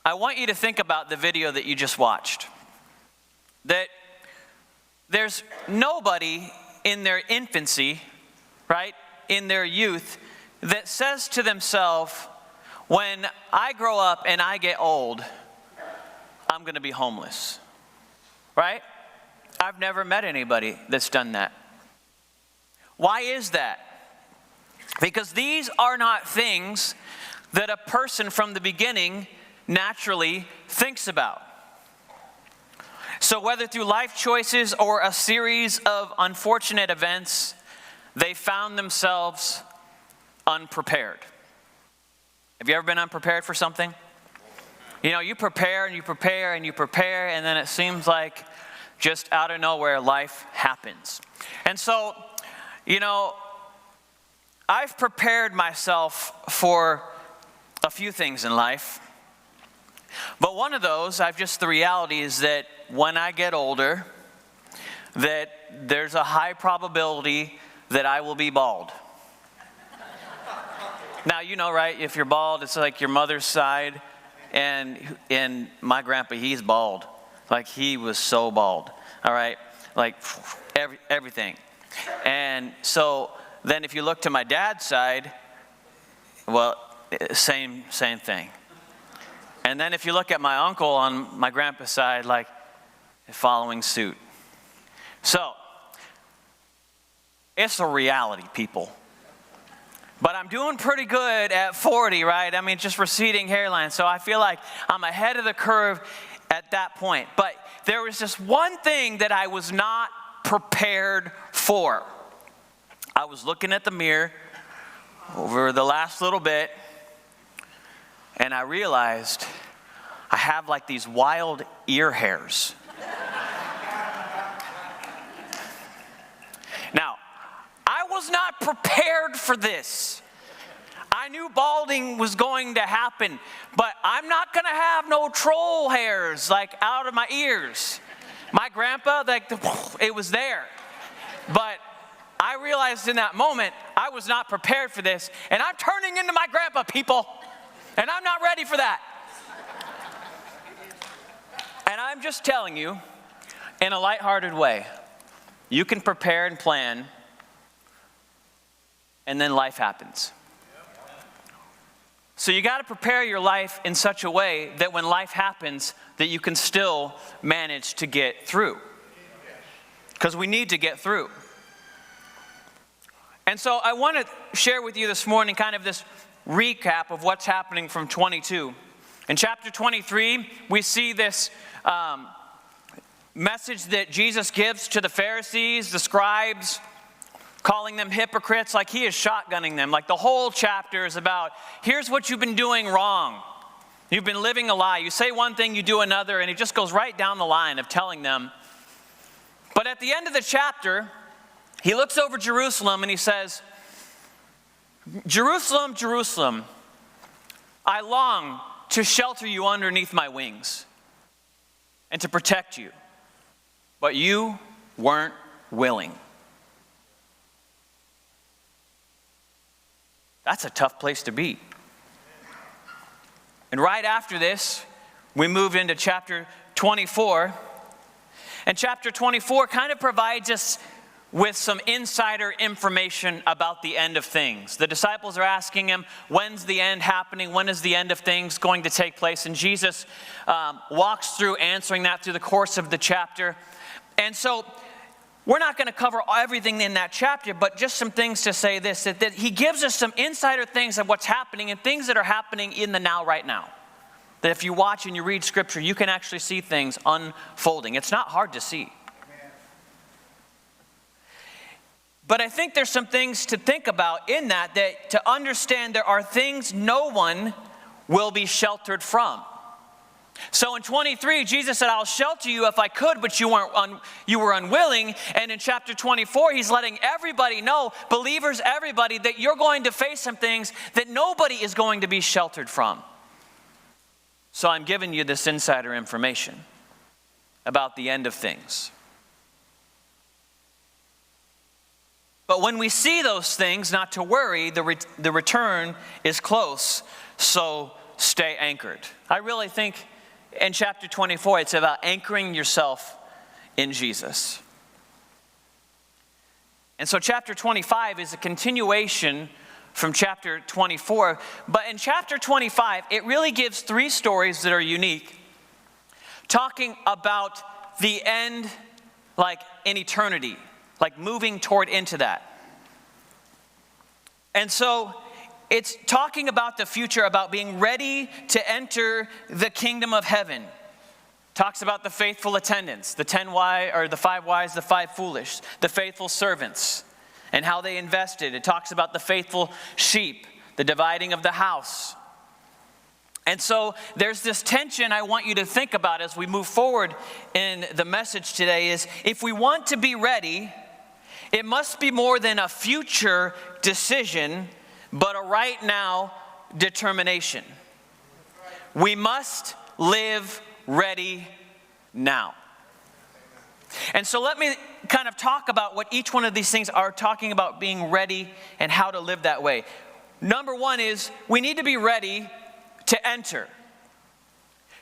I want you to think about the video that you just watched. That there's nobody in their infancy, right, in their youth, that says to themselves, when I grow up and I get old, I'm going to be homeless, right? I've never met anybody that's done that. Why is that? Because these are not things that a person from the beginning naturally thinks about. So whether through life choices or a series of unfortunate events, they found themselves unprepared. Have you ever been unprepared for something? You know, you prepare and you prepare and you prepare, and then it seems like just out of nowhere, life happens. And so, you know, I've prepared myself for a few things in life. But one of those, the reality is that when I get older, that there's a high probability that I will be bald. Now, you know, right, if you're bald, it's like your mother's side, and my grandpa, he's bald. Like, he was so bald, all right? Like, everything. And so then if you look to my dad's side, well, same thing. And then if you look at my uncle on my grandpa's side, like, following suit. So, it's a reality, people. But I'm doing pretty good at 40, right? I mean, just receding hairline. So I feel like I'm ahead of the curve at that point. But there was just one thing that I was not prepared for. I was looking at the mirror over the last little bit, and I realized I have like these wild ear hairs. Now, I was not prepared for this. I knew balding was going to happen, but I'm not going to have no troll hairs like out of my ears. My grandpa, like, it was there. But I realized in that moment, I was not prepared for this, and I'm turning into my grandpa, people, and I'm not ready for that. And I'm just telling you, in a lighthearted way, you can prepare and plan, and then life happens. So you got to prepare your life in such a way that when life happens, that you can still manage to get through. Because we need to get through. And so I want to share with you this morning kind of this recap of what's happening from 22. In chapter 23, we see this message that Jesus gives to the Pharisees, the scribes, calling them hypocrites, like he is shotgunning them. Like the whole chapter is about, here's what you've been doing wrong. You've been living a lie. You say one thing, you do another, and he just goes right down the line of telling them. But at the end of the chapter, he looks over Jerusalem and he says, Jerusalem, Jerusalem, I long to shelter you underneath my wings and to protect you, but you weren't willing. That's a tough place to be. And right after this, we move into chapter 24. And chapter 24 kind of provides us with some insider information about the end of things. The disciples are asking him, when's the end happening? When is the end of things going to take place? And Jesus walks through answering that through the course of the chapter. And so we're not going to cover everything in that chapter, but just some things to say this, that he gives us some insider things of what's happening and things that are happening in the now right now. That if you watch and you read scripture, you can actually see things unfolding. It's not hard to see. But I think there's some things to think about in that to understand there are things no one will be sheltered from. So in 23, Jesus said, I'll shelter you if I could, but you were unwilling. And in chapter 24, he's letting everybody know, believers, everybody, that you're going to face some things that nobody is going to be sheltered from. So I'm giving you this insider information about the end of things. But when we see those things, not to worry, the return is close. So stay anchored. I really think in chapter 24, it's about anchoring yourself in Jesus. And so chapter 25 is a continuation from chapter 24. But in chapter 25, it really gives three stories that are unique, talking about the end, like in eternity, like moving toward into that. And so it's talking about the future, about being ready to enter the kingdom of heaven. Talks about the faithful attendants, the 5 wise, the 5 foolish, the faithful servants, and how they invested. It talks about the faithful sheep, the dividing of the house. And so there's this tension I want you to think about as we move forward in the message today is, if we want to be ready, it must be more than a future decision, but a right now determination. We must live ready now. And so let me kind of talk about what each one of these things are talking about being ready and how to live that way. Number one is we need to be ready to enter,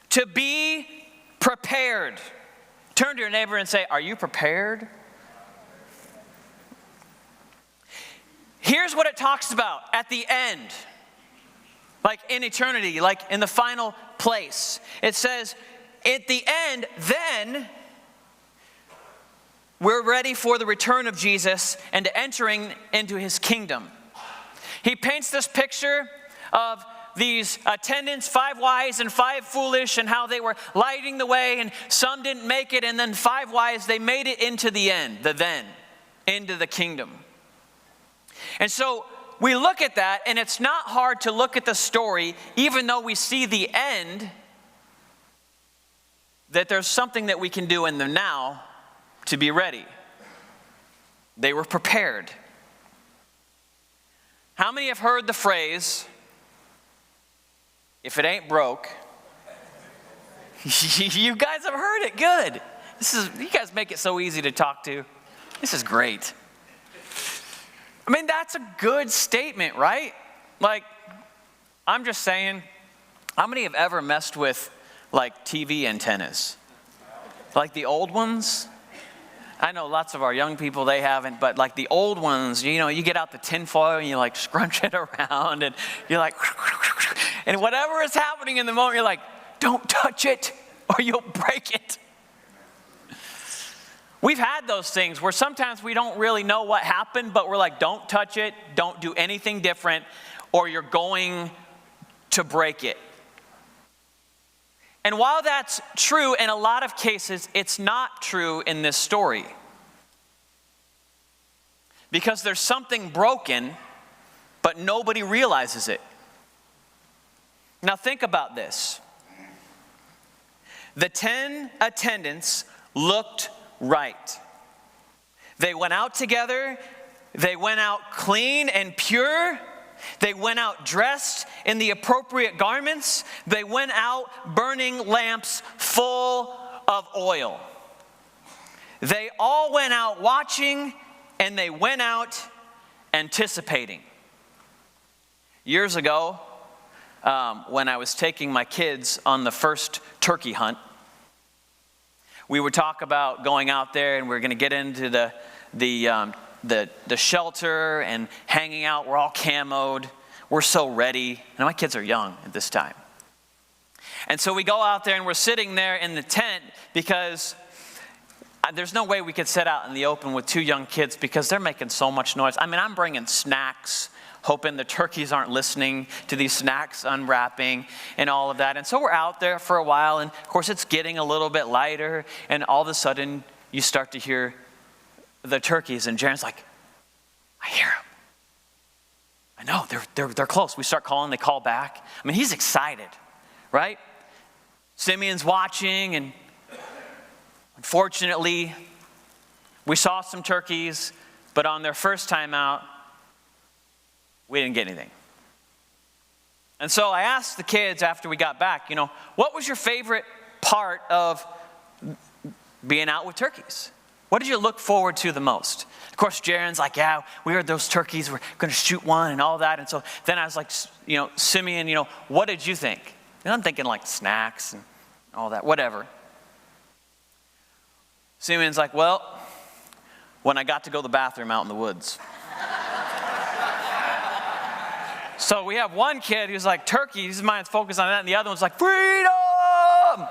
to be prepared. Turn to your neighbor and say, are you prepared? Here's what it talks about at the end, like in eternity, like in the final place. It says, at the end, then we're ready for the return of Jesus and entering into his kingdom. He paints this picture of these attendants, 5 wise and 5 foolish, and how they were lighting the way, and some didn't make it, and then 5 wise, they made it into the end, into the kingdom. And so we look at that, and it's not hard to look at the story, even though we see the end, that there's something that we can do in the now to be ready. They were prepared. How many have heard the phrase, if it ain't broke? You guys have heard it. Good. You guys make it so easy to talk to. This is great. I mean, that's a good statement, right? Like, I'm just saying, how many have ever messed with, like, TV antennas? Like the old ones? I know lots of our young people, they haven't, but like the old ones, you know, you get out the tinfoil and you like scrunch it around and you're like, and whatever is happening in the moment, you're like, don't touch it or you'll break it. We've had those things where sometimes we don't really know what happened, but we're like, don't touch it, don't do anything different, or you're going to break it. And while that's true in a lot of cases, it's not true in this story. Because there's something broken, but nobody realizes it. Now think about this. The 10 attendants looked right. They went out together. They went out clean and pure. They went out dressed in the appropriate garments. They went out burning lamps full of oil. They all went out watching, and they went out anticipating. Years ago, when I was taking my kids on the first turkey hunt, we would talk about going out there, and we were going to get into the shelter and hanging out. We're all camoed. We're so ready. And my kids are young at this time. And so we go out there and we're sitting there in the tent because there's no way we could sit out in the open with 2 young kids because they're making so much noise. I mean, I'm bringing snacks, hoping the turkeys aren't listening to these snacks unwrapping and all of that. And so we're out there for a while, and of course it's getting a little bit lighter, and all of a sudden you start to hear the turkeys, and Jaren's like, I hear them. I know, they're close. We start calling, they call back. I mean, he's excited, right? Simeon's watching, and unfortunately, we saw some turkeys, but on their first time out, we didn't get anything. And so I asked the kids after we got back, what was your favorite part of being out with turkeys? What did you look forward to the most? Of course, Jaren's like, yeah, we heard those turkeys, we're going to shoot one and all that. And so then I was like, Simeon, what did you think? And I'm thinking like snacks and all that, whatever. Simeon's like, well, when I got to go to the bathroom out in the woods. So we have one kid who's like, turkey, his mind's focused on that, and the other one's like, freedom!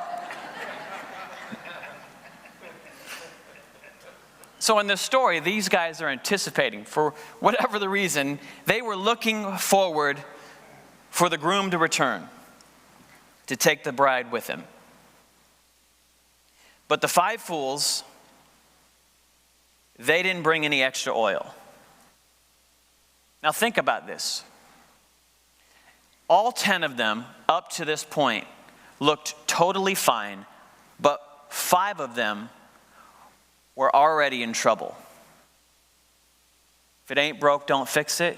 So in this story, these guys are anticipating, for whatever the reason, they were looking forward for the groom to return, to take the bride with him. But the 5 fools, they didn't bring any extra oil. Now think about this. All 10 of them, up to this point, looked totally fine, but 5 of them were already in trouble. If it ain't broke, don't fix it.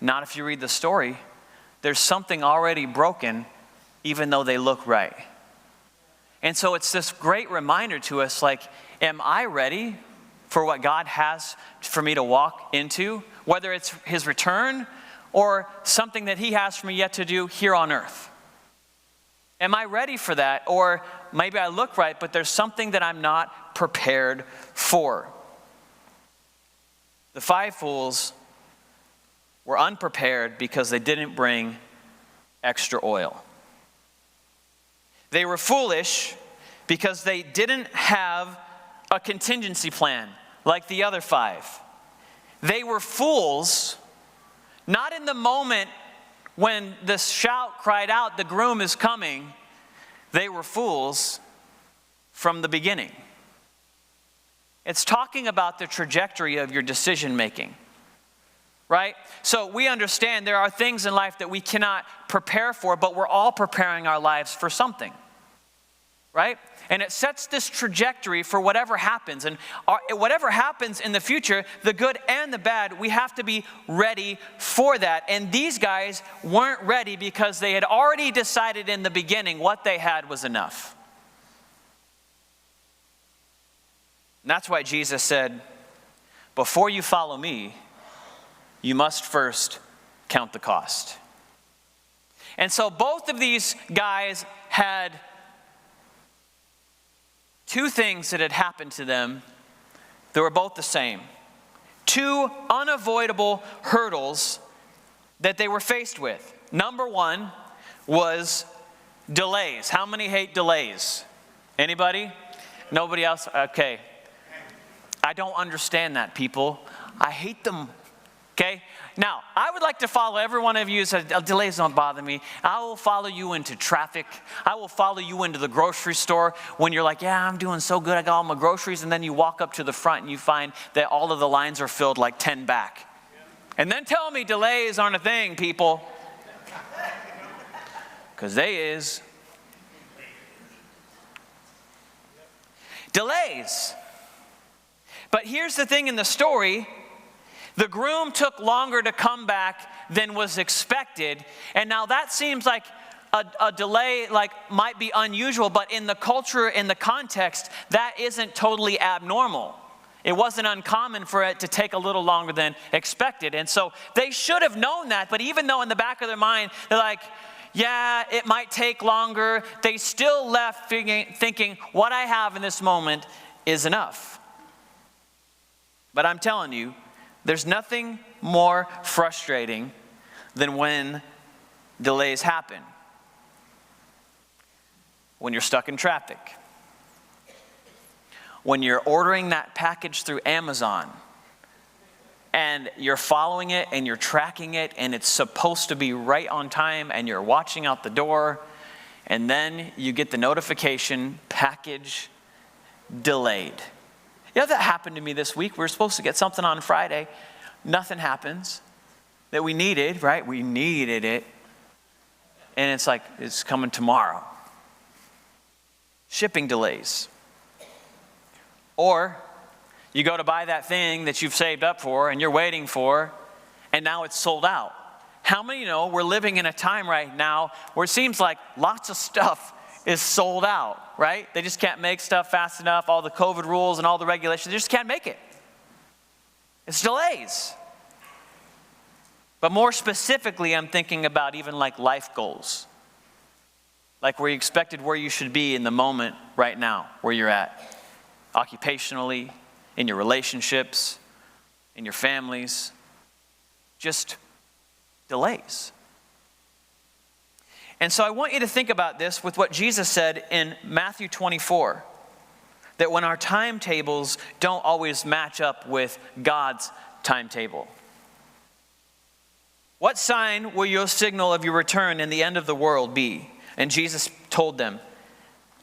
Not if you read the story. There's something already broken, even though they look right. And so it's this great reminder to us, like, am I ready for what God has for me to walk into? Whether it's his return or something that he has for me yet to do here on earth. Am I ready for that? Or maybe I look right, but there's something that I'm not prepared for. The 5 fools were unprepared because they didn't bring extra oil. They were foolish because they didn't have a contingency plan like the other 5. They were fools, not in the moment when the shout cried out, the groom is coming. They were fools from the beginning. It's talking about the trajectory of your decision making, right? So we understand there are things in life that we cannot prepare for, but we're all preparing our lives for something, right? And it sets this trajectory for whatever happens. And whatever happens in the future, the good and the bad, we have to be ready for that. And these guys weren't ready because they had already decided in the beginning what they had was enough. And that's why Jesus said, before you follow me, you must first count the cost. And so both of these guys had 2 things that had happened to them that were both the same. 2 unavoidable hurdles that they were faced with. Number 1 was delays. How many hate delays? Anybody? Nobody else? Okay. I don't understand that, people. I hate them. Okay? Now, I would like to follow every one of you who says, delays don't bother me. I will follow you into traffic. I will follow you into the grocery store when you're like, yeah, I'm doing so good. I got all my groceries. And then you walk up to the front and you find that all of the lines are filled like 10 back. And then tell me delays aren't a thing, people. Because they is. Delays. But here's the thing in the story. The groom took longer to come back than was expected. And now that seems like a delay might be unusual, but in the culture, in the context, that isn't totally abnormal. It wasn't uncommon for it to take a little longer than expected. And so they should have known that, but even though in the back of their mind, they're like, yeah, it might take longer, they still left thinking, what I have in this moment is enough. But I'm telling you, there's nothing more frustrating than when delays happen. When you're stuck in traffic. When you're ordering that package through Amazon and you're following it and you're tracking it and it's supposed to be right on time and you're watching out the door and then you get the notification, package delayed. You know, that happened to me this week. We were supposed to get something on Friday. Nothing happens that we needed, right? We needed it. And it's like, it's coming tomorrow. Shipping delays. Or you go to buy that thing that you've saved up for and you're waiting for, and now it's sold out. How many know we're living in a time right now where it seems like lots of stuff is sold out, right? They just can't make stuff fast enough. All the COVID rules and all the regulations, they just can't make it. It's delays. But more specifically, I'm thinking about even like life goals. Like where you expected where you should be in the moment right now, where you're at. Occupationally, in your relationships, in your families. Just delays. And so I want you to think about this with what Jesus said in Matthew 24. That when our timetables don't always match up with God's timetable. What sign will your signal of your return and the end of the world be? And Jesus told them,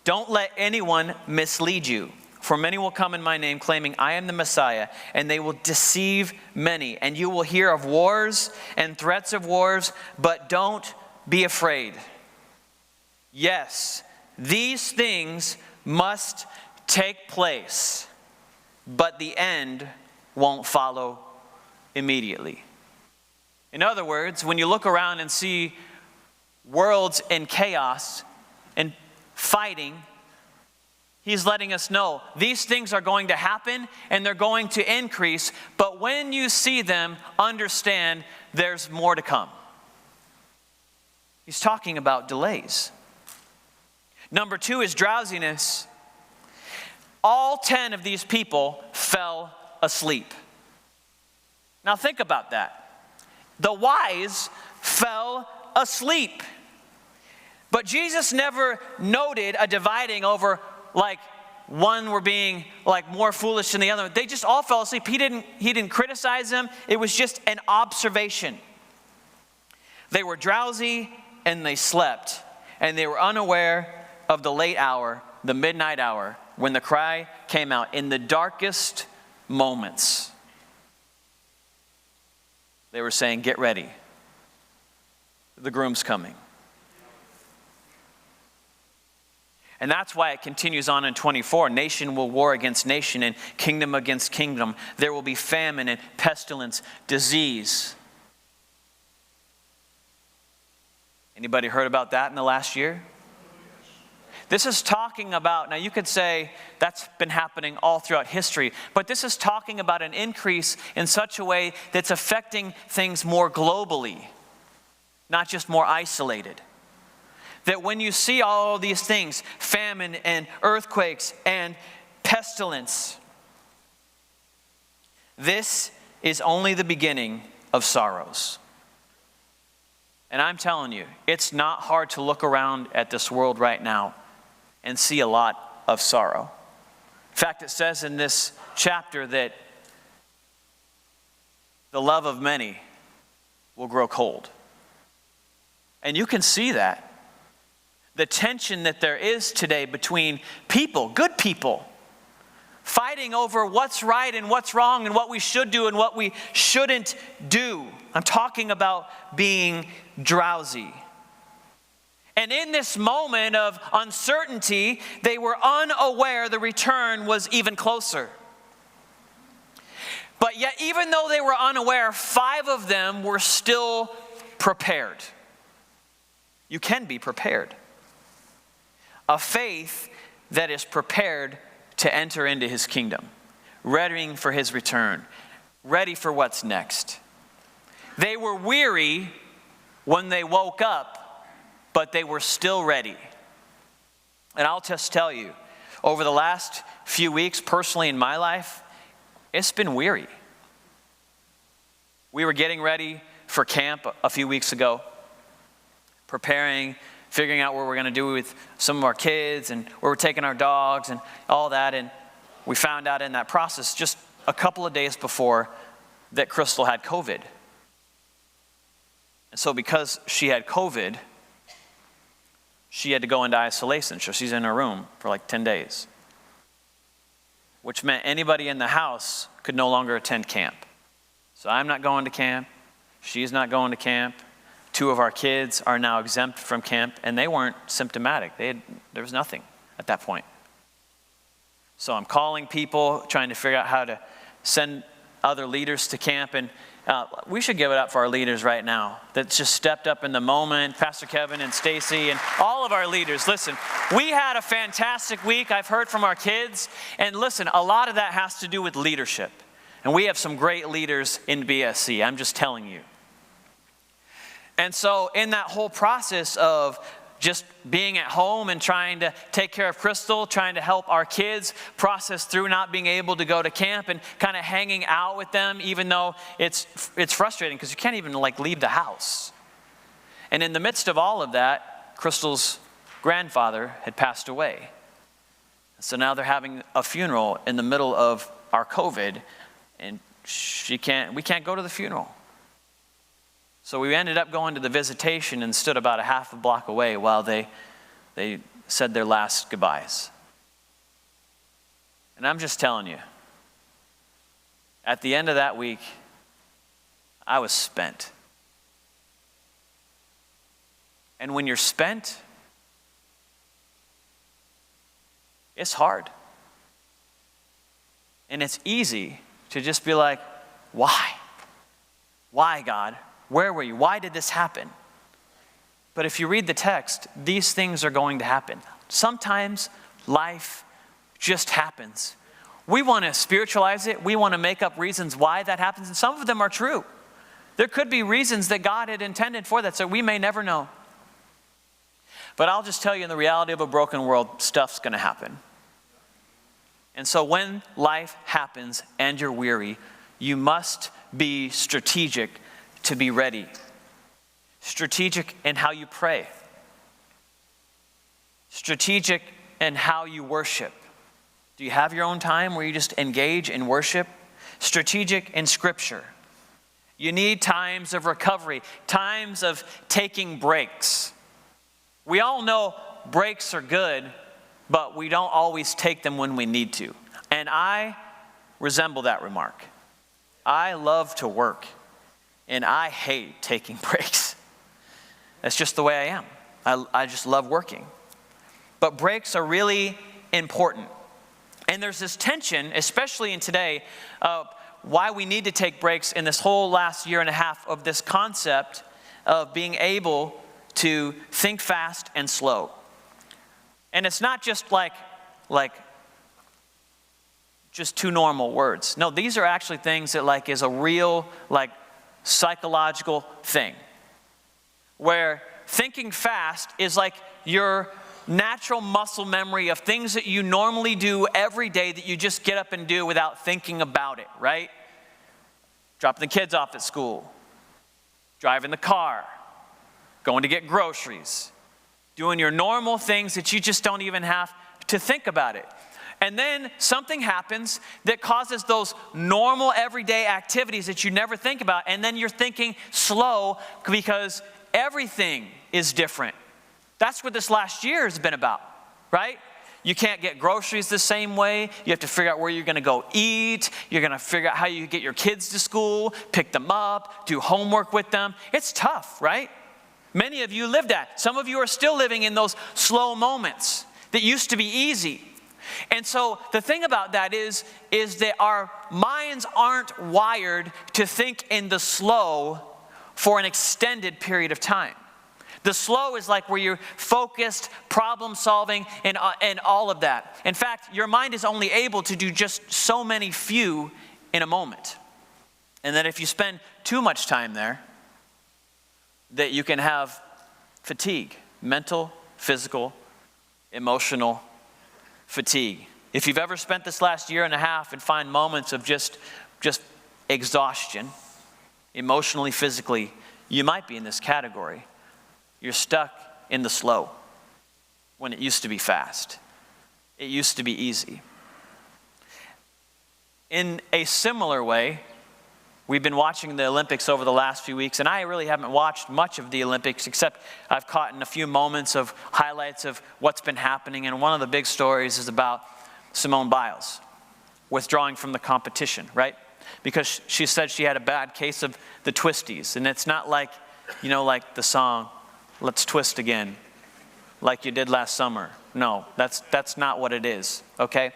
don't let anyone mislead you. For many will come in my name claiming I am the Messiah, and they will deceive many. And you will hear of wars and threats of wars, but don't be afraid. Yes, these things must take place, but the end won't follow immediately. In other words, when you look around and see worlds in chaos and fighting, he's letting us know these things are going to happen and they're going to increase, but when you see them, understand there's more to come. He's talking about delays. Number 2 is drowsiness. All 10 of these people fell asleep. Now think about that. The wise fell asleep. But Jesus never noted a dividing over like one were being like more foolish than the other. They just all fell asleep. He didn't criticize them. It was just an observation. They were drowsy and they slept. And they were unaware of the late hour, the midnight hour, when the cry came out in the darkest moments. They were saying, get ready. The groom's coming. And that's why it continues on in 24. Nation will war against nation and kingdom against kingdom. There will be famine and pestilence, disease. Anybody heard about that in the last year? This is talking about, now you could say that's been happening all throughout history, but this is talking about an increase in such a way that's affecting things more globally, not just more isolated. That when you see all these things, famine and earthquakes and pestilence, this is only the beginning of sorrows. And I'm telling you, it's not hard to look around at this world right now and see a lot of sorrow. In fact, it says in this chapter that the love of many will grow cold. And you can see that. The tension that there is today between people, good people, fighting over what's right and what's wrong and what we should do and what we shouldn't do. I'm talking about being drowsy. And in this moment of uncertainty, they were unaware the return was even closer. But yet, even though they were unaware, 5 of them were still prepared. You can be prepared. A faith that is prepared to enter into his kingdom, readying for his return, ready for what's next. They were weary when they woke up, but they were still ready. And I'll just tell you, over the last few weeks, personally in my life, it's been weary. We were getting ready for camp a few weeks ago, preparing, figuring out what we're going to do with some of our kids and where we're taking our dogs and all that. And we found out in that process just a couple of days before that Crystal had COVID. And so because she had COVID, she had to go into isolation. So she's in her room for like 10 days. Which meant anybody in the house could no longer attend camp. So I'm not going to camp. She's not going to camp. 2 of our kids are now exempt from camp, and they weren't symptomatic. There was nothing at that point. So I'm calling people, trying to figure out how to send other leaders to camp, and We should give it up for our leaders right now that just stepped up in the moment. Pastor Kevin and Stacy and all of our leaders. Listen, we had a fantastic week. I've heard from our kids. And listen, a lot of that has to do with leadership. And we have some great leaders in BSC. I'm just telling you. And so in that whole process of just being at home and trying to take care of Crystal, trying to help our kids process through not being able to go to camp and kind of hanging out with them, even though it's frustrating because you can't even leave the house. And in the midst of all of that, Crystal's grandfather had passed away. So now they're having a funeral in the middle of our COVID, and we can't go to the funeral. So we ended up going to the visitation and stood about a half a block away while they said their last goodbyes. And I'm just telling you, at the end of that week, I was spent. And when you're spent, it's hard. And it's easy to just be like, why? Why, God? Where were you? Why did this happen? But if you read the text, these things are going to happen. Sometimes life just happens. We want to spiritualize it. We want to make up reasons why that happens. And some of them are true. There could be reasons that God had intended for that, so we may never know. But I'll just tell you, in the reality of a broken world, stuff's going to happen. And so when life happens and you're weary, you must be strategic to be ready. Strategic in how you pray. Strategic in how you worship. Do you have your own time where you just engage in worship? Strategic in Scripture. You need times of recovery, times of taking breaks. We all know breaks are good, but we don't always take them when we need to. And I resemble that remark. I love to work. And I hate taking breaks. That's just the way I am. I just love working. But breaks are really important. And there's this tension, especially in today, why we need to take breaks in this whole last year and a half of this concept of being able to think fast and slow. And it's not just like just two normal words. No, these are actually things that is a real psychological thing, where thinking fast is like your natural muscle memory of things that you normally do every day that you just get up and do without thinking about it, right? Dropping the kids off at school, driving the car, going to get groceries, doing your normal things that you just don't even have to think about it. And then something happens that causes those normal everyday activities that you never think about. And then you're thinking slow because everything is different. That's what this last year has been about, right? You can't get groceries the same way. You have to figure out where you're going to go eat. You're going to figure out how you get your kids to school, pick them up, do homework with them. It's tough, right? Many of you lived that. Some of you are still living in those slow moments that used to be easy. And so the thing about that is that our minds aren't wired to think in the slow for an extended period of time. The slow is like where you're focused, problem solving, and all of that. In fact, your mind is only able to do just so many few in a moment. And that if you spend too much time there, that you can have fatigue, mental, physical, emotional fatigue. If you've ever spent this last year and a half and find moments of just exhaustion, emotionally, physically, you might be in this category. You're stuck in the slow when it used to be fast. It used to be easy. In a similar way, we've been watching the Olympics over the last few weeks, and I really haven't watched much of the Olympics, except I've caught in a few moments of highlights of what's been happening. And one of the big stories is about Simone Biles withdrawing from the competition, right? Because she said she had a bad case of the twisties. And it's not like, like the song, "Let's Twist Again," like you did last summer. No, that's not what it is, okay?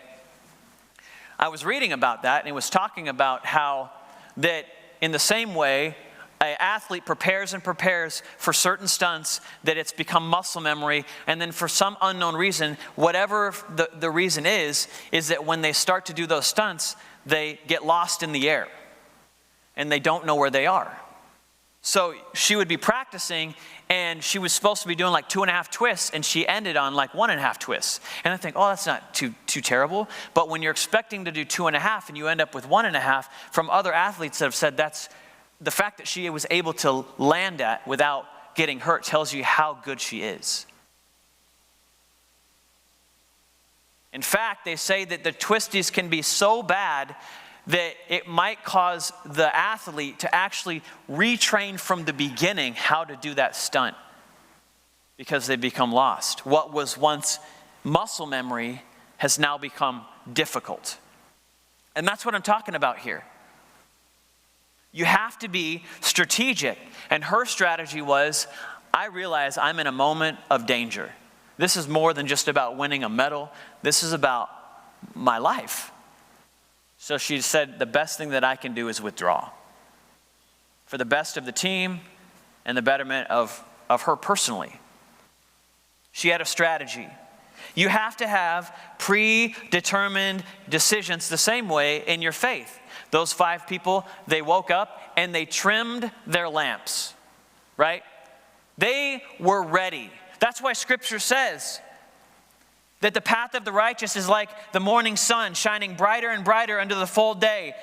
I was reading about that, and it was talking about how that in the same way, an athlete prepares and prepares for certain stunts that it's become muscle memory, and then for some unknown reason, whatever the reason is that when they start to do those stunts, they get lost in the air, and they don't know where they are. So she would be practicing, and she was supposed to be doing like 2.5 twists, and she ended on like 1.5 twists. And I think, oh, that's not too terrible. But when you're expecting to do 2.5 and you end up with 1.5, from other athletes that have said that's the fact that she was able to land that without getting hurt tells you how good she is. In fact, they say that the twisties can be so bad that it might cause the athlete to actually retrain from the beginning how to do that stunt because they become lost. What was once muscle memory has now become difficult. And that's what I'm talking about here. You have to be strategic. And her strategy was, I realize I'm in a moment of danger. This is more than just about winning a medal. This is about my life. So she said, the best thing that I can do is withdraw. For the best of the team and the betterment of her personally. She had a strategy. You have to have predetermined decisions the same way in your faith. Those 5 people, they woke up and they trimmed their lamps, right? They were ready. That's why Scripture says that the path of the righteous is like the morning sun shining brighter and brighter unto the full day.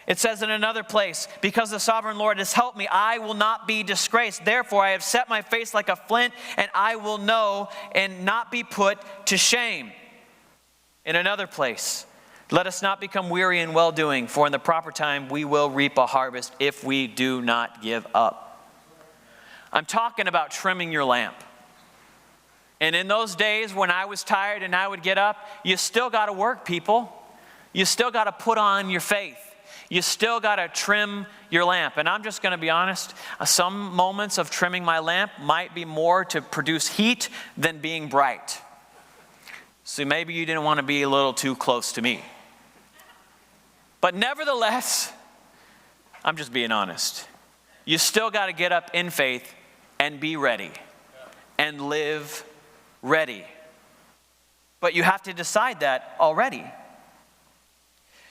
It says in another place, because the sovereign Lord has helped me, I will not be disgraced. Therefore, I have set my face like a flint, and I will know and not be put to shame. In another place, let us not become weary in well-doing, for in the proper time we will reap a harvest if we do not give up. I'm talking about trimming your lamp. And in those days when I was tired and I would get up, you still got to work, people. You still got to put on your faith. You still got to trim your lamp. And I'm just going to be honest, some moments of trimming my lamp might be more to produce heat than being bright. So maybe you didn't want to be a little too close to me. But nevertheless, I'm just being honest. You still got to get up in faith and be ready and live ready. But you have to decide that already.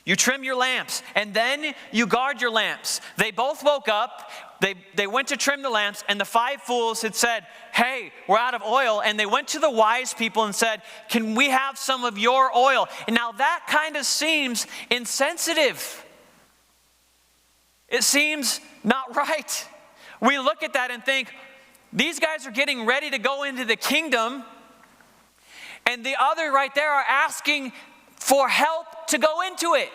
You trim your lamps, and then you guard your lamps. They both woke up, they went to trim the lamps, and the 5 fools had said, hey, we're out of oil. And they went to the wise people and said, can we have some of your oil? And now that kind of seems insensitive. It seems not right. We look at that and think, these guys are getting ready to go into the kingdom, and the other right there are asking for help to go into it.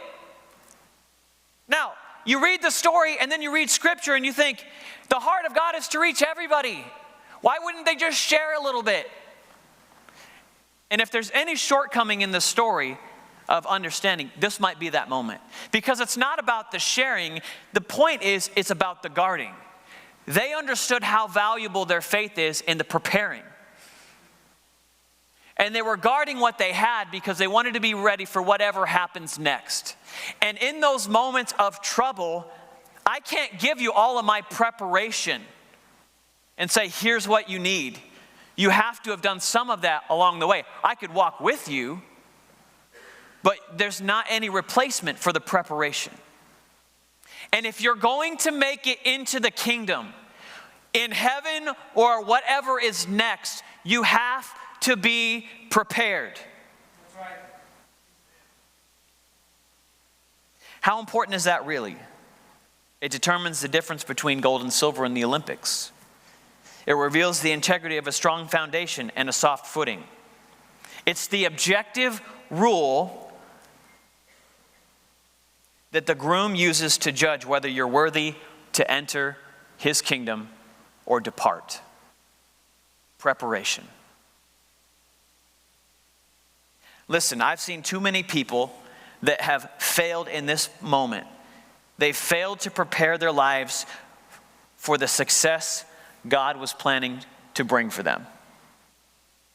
Now, you read the story and then you read Scripture and you think, the heart of God is to reach everybody. Why wouldn't they just share a little bit? And if there's any shortcoming in the story of understanding, this might be that moment. Because it's not about the sharing. The point is, it's about the guarding. They understood how valuable their faith is in the preparing. And they were guarding what they had because they wanted to be ready for whatever happens next. And in those moments of trouble, I can't give you all of my preparation and say, here's what you need. You have to have done some of that along the way. I could walk with you, but there's not any replacement for the preparation. And if you're going to make it into the kingdom, in heaven or whatever is next, you have to be prepared. That's right. How important is that really? It determines the difference between gold and silver in the Olympics. It reveals the integrity of a strong foundation and a soft footing. It's the objective rule that the groom uses to judge whether you're worthy to enter his kingdom or depart. Preparation. Listen, I've seen too many people that have failed in this moment. They failed to prepare their lives for the success God was planning to bring for them.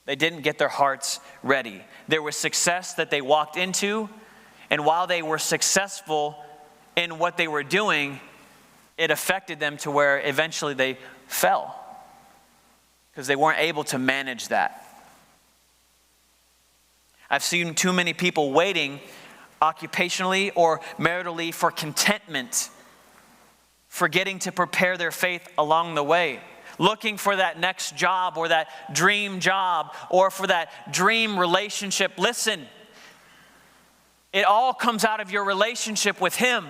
They didn't get their hearts ready. There was success that they walked into, and while they were successful in what they were doing, it affected them to where eventually they fell because they weren't able to manage that. I've seen too many people waiting occupationally or maritally for contentment, forgetting to prepare their faith along the way, looking for that next job or that dream job or for that dream relationship. Listen, it all comes out of your relationship with Him.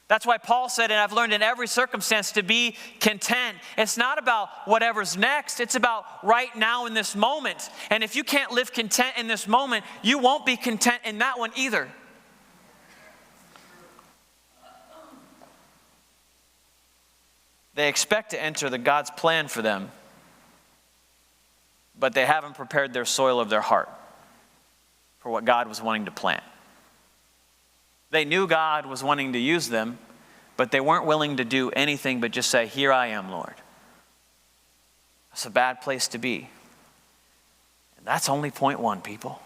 That's why Paul said, and I've learned in every circumstance to be content. It's not about whatever's next. It's about right now in this moment. And if you can't live content in this moment, you won't be content in that one either. They expect to enter God's plan for them, but they haven't prepared their soil of their heart for what God was wanting to plant. They knew God was wanting to use them, but they weren't willing to do anything but just say, "Here I am, Lord." That's a bad place to be. And that's only point one, people.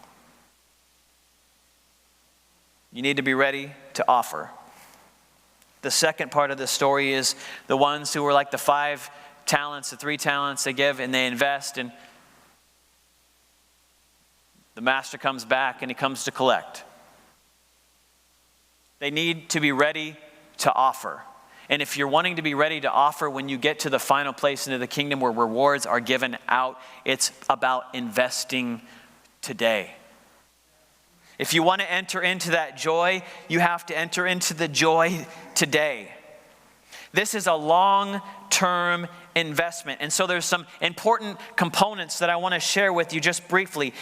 You need to be ready to offer. The second part of the story is the ones who were like the 5 talents, the 3 talents they give and they invest, and the master comes back and he comes to collect. They need to be ready to offer. And if you're wanting to be ready to offer when you get to the final place into the kingdom where rewards are given out, it's about investing today. If you want to enter into that joy, you have to enter into the joy today. This is a long-term investment. And so there's some important components that I want to share with you just briefly.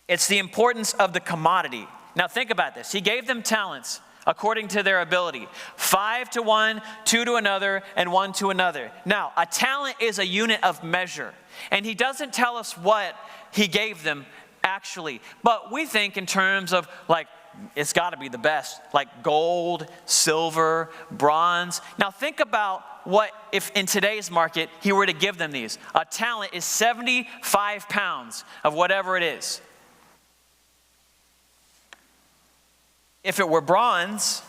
It's the importance of the commodity. Now think about this. He gave them talents according to their ability. 5 to one, 2 to another, and 1 to another. Now, a talent is a unit of measure. And he doesn't tell us what he gave them actually. But we think in terms of like, it's got to be the best. Like gold, silver, bronze. Now think about what if in today's market he were to give them these. A talent is 75 pounds of whatever it is. If it were bronze,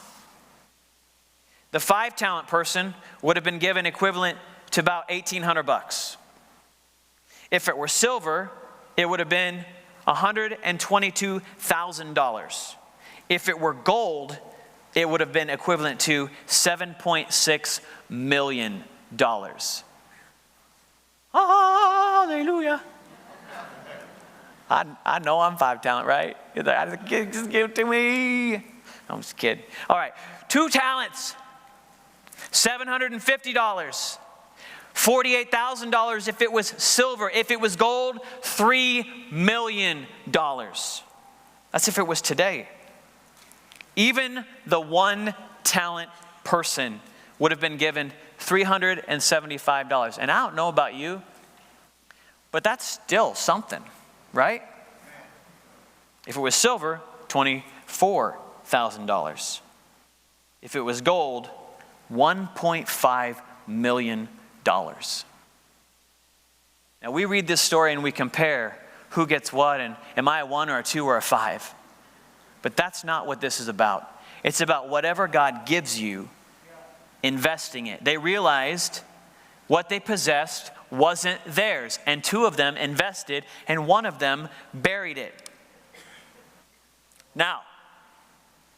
the 5 talent person would have been given equivalent to about $1,800. If it were silver, it would have been $122,000. If it were gold, it would have been equivalent to $7.6 million. Hallelujah. I know I'm 5 talent, right? Just give it to me. I'm just kidding. All right, 2 talents, $750. $48,000 if it was silver. If it was gold, $3 million. That's if it was today. Even the 1 talent person would have been given $375. And I don't know about you, but that's still something, right? If it was silver, $24,000. If it was gold, $1.5 million. Now we read this story and we compare who gets what and am I a 1 or a 2 or a 5. But that's not what this is about. It's about whatever God gives you, investing it. They realized what they possessed wasn't theirs, and 2 of them invested and 1 of them buried it. Now,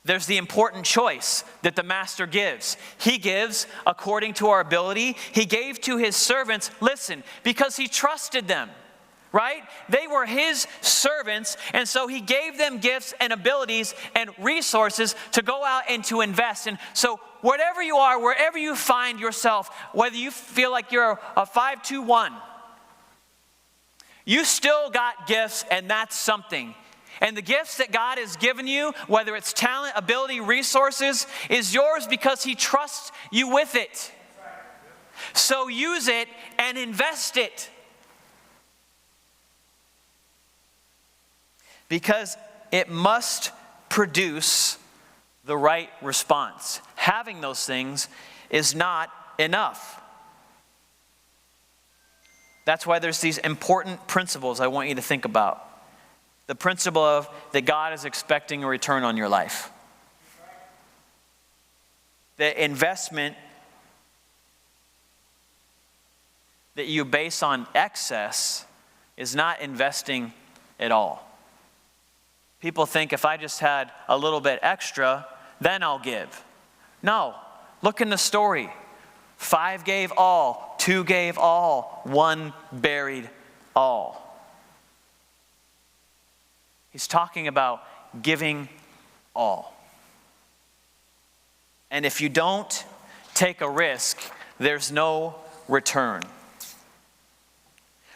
there's the important choice that the master gives. He gives according to our ability. He gave to his servants, listen, because he trusted them, right? They were his servants, and so he gave them gifts and abilities and resources to go out and to invest. And so whatever you are, wherever you find yourself, whether you feel like you're a 5-2-1, you still got gifts, and that's something. And the gifts that God has given you, whether it's talent, ability, resources, is yours because he trusts you with it. So use it and invest it. Because it must produce the right response. Having those things is not enough. That's why there's these important principles I want you to think about. The principle of that God is expecting a return on your life. the investment that you base on excess is not investing at all. People think if I just had a little bit extra, then I'll give. No, look in the story. 5 gave all, 2 gave all, 1 buried all. He's talking about giving all. And if you don't take a risk, there's no return.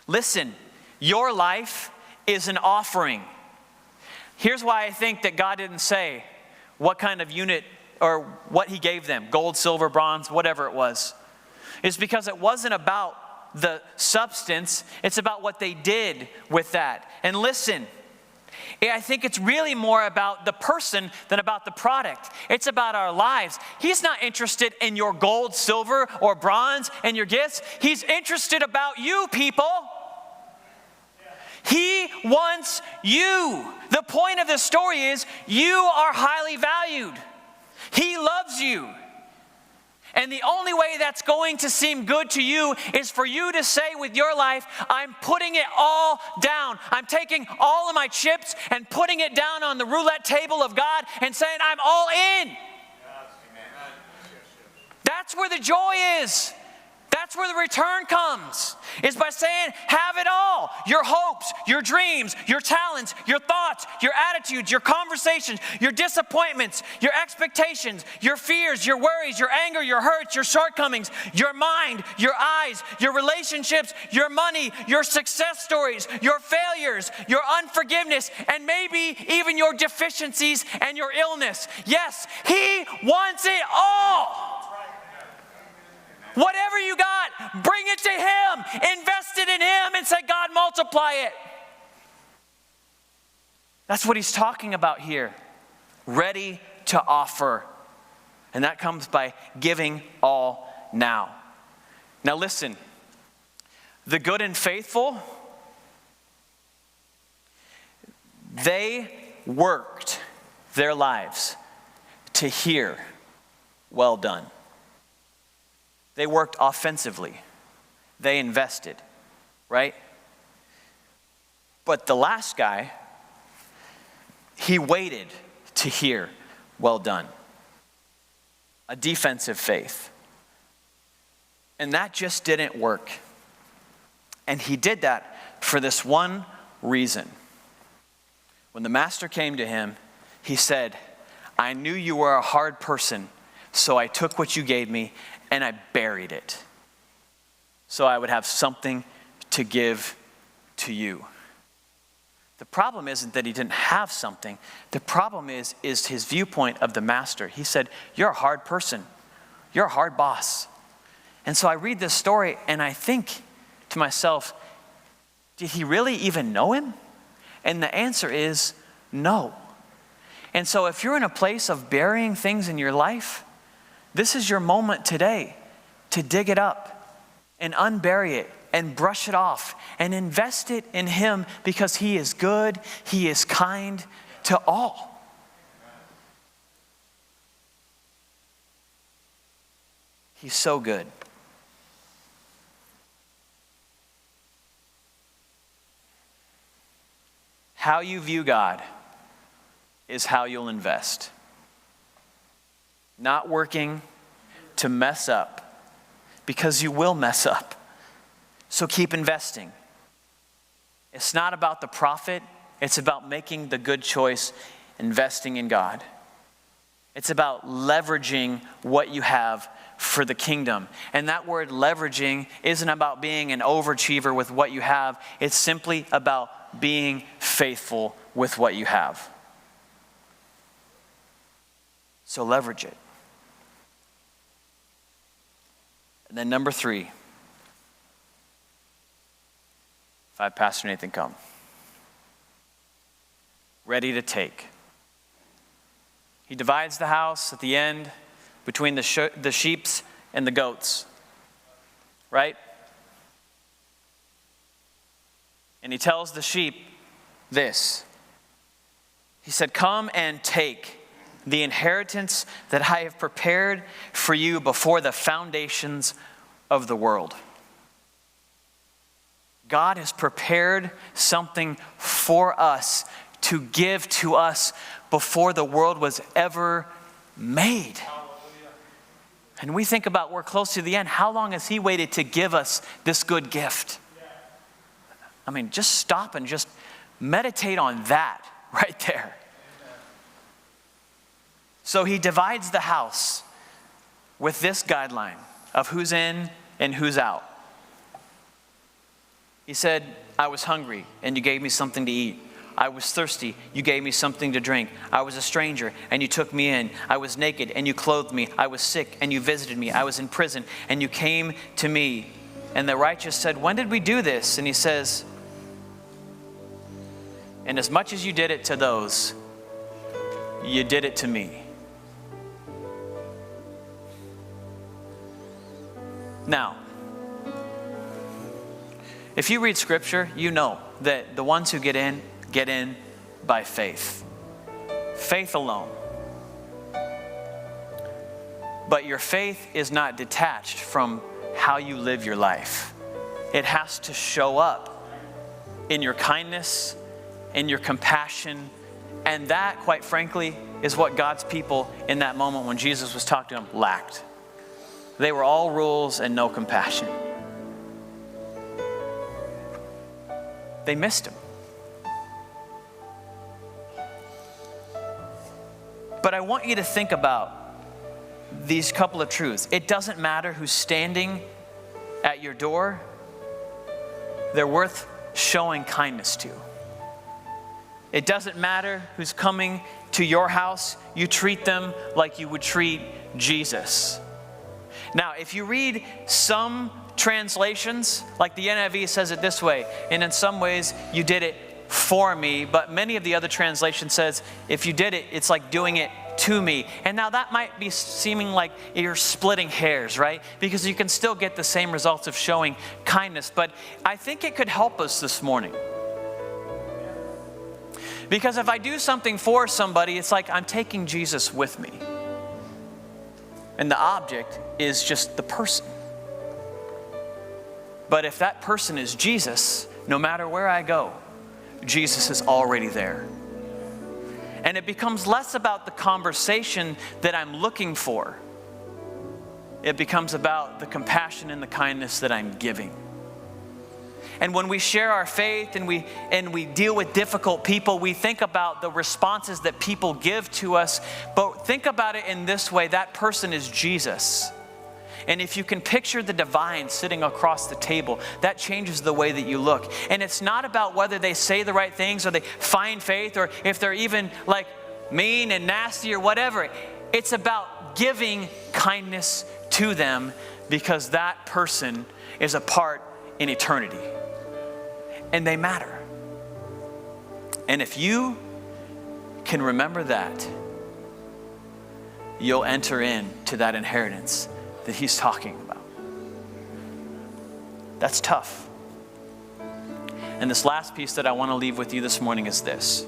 Listen, your life is an offering. Here's why I think that God didn't say what kind of unit or what he gave them, gold, silver, bronze, whatever it was. It's because it wasn't about the substance, it's about what they did with that. And listen, I think it's really more about the person than about the product. It's about our lives. He's not interested in your gold, silver, or bronze and your gifts. He's interested about you, people. He wants you. The point of this story is you are highly valued. He loves you. And the only way that's going to seem good to you is for you to say with your life, I'm putting it all down. I'm taking all of my chips and putting it down on the roulette table of God and saying, I'm all in. That's where the joy is. That's where the return comes, is by saying, have it all. Your hopes, your dreams, your talents, your thoughts, your attitudes, your conversations, your disappointments, your expectations, your fears, your worries, your anger, your hurts, your shortcomings, your mind, your eyes, your relationships, your money, your success stories, your failures, your unforgiveness, and maybe even your deficiencies and your illness. Yes, he wants it all. Whatever you got, bring it to him. Invest it in him and say, God, multiply it. That's what he's talking about here. Ready to offer. And that comes by giving all now. Now listen, the good and faithful, they worked their lives to hear, well done. They worked offensively. They invested, right? But the last guy, he waited to hear, well done. A defensive faith. And that just didn't work. And he did that for this one reason. When the master came to him, he said, I knew you were a hard person, so I took what you gave me and I buried it, so I would have something to give to you. The problem isn't that he didn't have something. The problem is his viewpoint of the master. He said, you're a hard person. You're a hard boss. And so I read this story and I think to myself, did he really even know him? And the answer is no. And so if you're in a place of burying things in your life, this is your moment today to dig it up and unbury it and brush it off and invest it in him, because he is good, he is kind to all. He's so good. How you view God is how you'll invest. Not working to mess up, because you will mess up. So keep investing. It's not about the profit. It's about making the good choice, investing in God. It's about leveraging what you have for the kingdom. And that word leveraging isn't about being an overachiever with what you have. It's simply about being faithful with what you have. So leverage it. And then number 3, if I have Pastor Nathan come. Ready to take. He divides the house at the end between the sheep and the goats, right? And he tells the sheep this. He said, come and take the inheritance that I have prepared for you before the foundations of the world. God has prepared something for us to give to us before the world was ever made. And we think about, we're close to the end. How long has He waited to give us this good gift? I mean, just stop and just meditate on that right there. So He divides the house with this guideline of who's in and who's out. He said, I was hungry and you gave me something to eat. I was thirsty, you gave me something to drink. I was a stranger and you took me in. I was naked and you clothed me. I was sick and you visited me. I was in prison and you came to me. And the righteous said, when did we do this? And He says, and as much as you did it to those, you did it to me. Now, if you read Scripture, you know that the ones who get in by faith. Faith alone. But your faith is not detached from how you live your life. It has to show up in your kindness, in your compassion, and that, quite frankly, is what God's people in that moment when Jesus was talking to them lacked. They were all rules and no compassion. They missed Him. But I want you to think about these couple of truths. It doesn't matter who's standing at your door. They're worth showing kindness to. It doesn't matter who's coming to your house. You treat them like you would treat Jesus. Now, if you read some translations, like the NIV says it this way, and in some ways you did it for me, but many of the other translations says, if you did it, it's like doing it to me. And now that might be seeming like you're splitting hairs, right? Because you can still get the same results of showing kindness, but I think it could help us this morning. Because if I do something for somebody, it's like I'm taking Jesus with me. And the object is just the person. But if that person is Jesus, no matter where I go, Jesus is already there. And it becomes less about the conversation that I'm looking for. It becomes about the compassion and the kindness that I'm giving. And when we share our faith and we deal with difficult people, we think about the responses that people give to us. But think about it in this way, that person is Jesus. And if you can picture the divine sitting across the table, that changes the way that you look. And it's not about whether they say the right things or they find faith or if they're even like mean and nasty or whatever. It's about giving kindness to them because that person is a part in eternity. And they matter. And if you can remember that, you'll enter into that inheritance that He's talking about. That's tough. And this last piece that I want to leave with you this morning is this.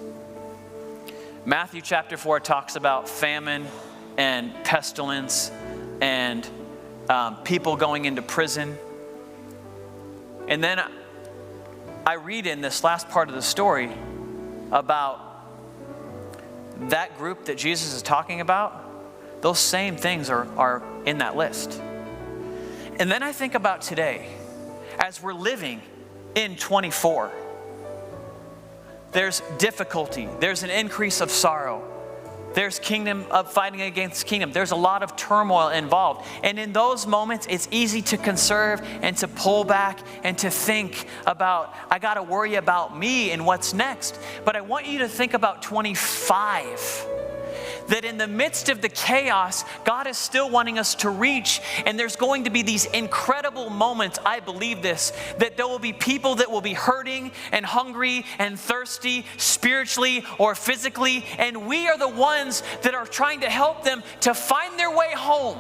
Matthew chapter 4 talks about famine and pestilence and people going into prison. And then I read in this last part of the story about that group that Jesus is talking about. Those same things are in that list. And then I think about today, as we're living in 24, there's difficulty, there's an increase of sorrow, there's kingdom of fighting against kingdom, there's a lot of turmoil involved. And in those moments, it's easy to conserve and to pull back and to think about, I got to worry about me and what's next. But I want you to think about 25. That in the midst of the chaos, God is still wanting us to reach. And there's going to be these incredible moments, I believe this, that there will be people that will be hurting and hungry and thirsty spiritually or physically. And we are the ones that are trying to help them to find their way home.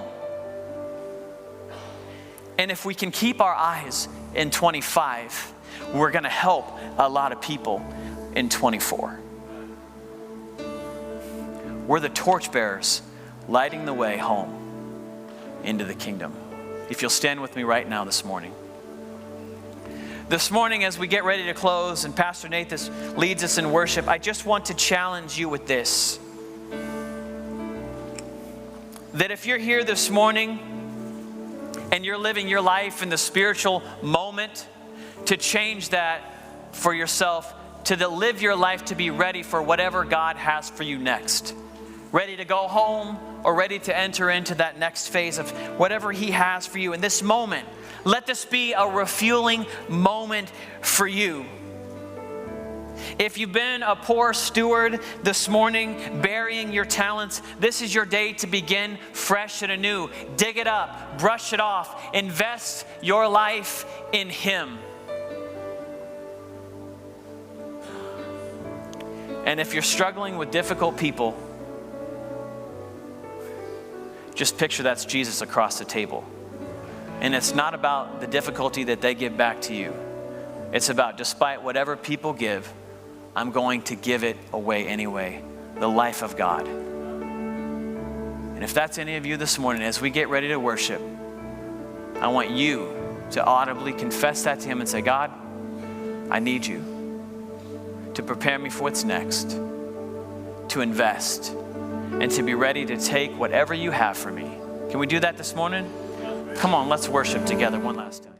And if we can keep our eyes in 25, we're going to help a lot of people in 24. We're the torchbearers lighting the way home into the kingdom. If you'll stand with me right now this morning. This morning, as we get ready to close and Pastor Nate leads us in worship, I just want to challenge you with this. That if you're here this morning and you're living your life in the spiritual moment, to change that for yourself, to live your life to be ready for whatever God has for you next. Ready to go home or ready to enter into that next phase of whatever He has for you in this moment. Let this be a refueling moment for you. If you've been a poor steward this morning, burying your talents, this is your day to begin fresh and anew. Dig it up, brush it off, invest your life in Him. And if you're struggling with difficult people, just picture that's Jesus across the table. And it's not about the difficulty that they give back to you. It's about, despite whatever people give, I'm going to give it away anyway. The life of God. And if that's any of you this morning, as we get ready to worship, I want you to audibly confess that to Him and say, God, I need you to prepare me for what's next, to invest, and to be ready to take whatever you have for me. Can we do that this morning? Come on, let's worship together one last time.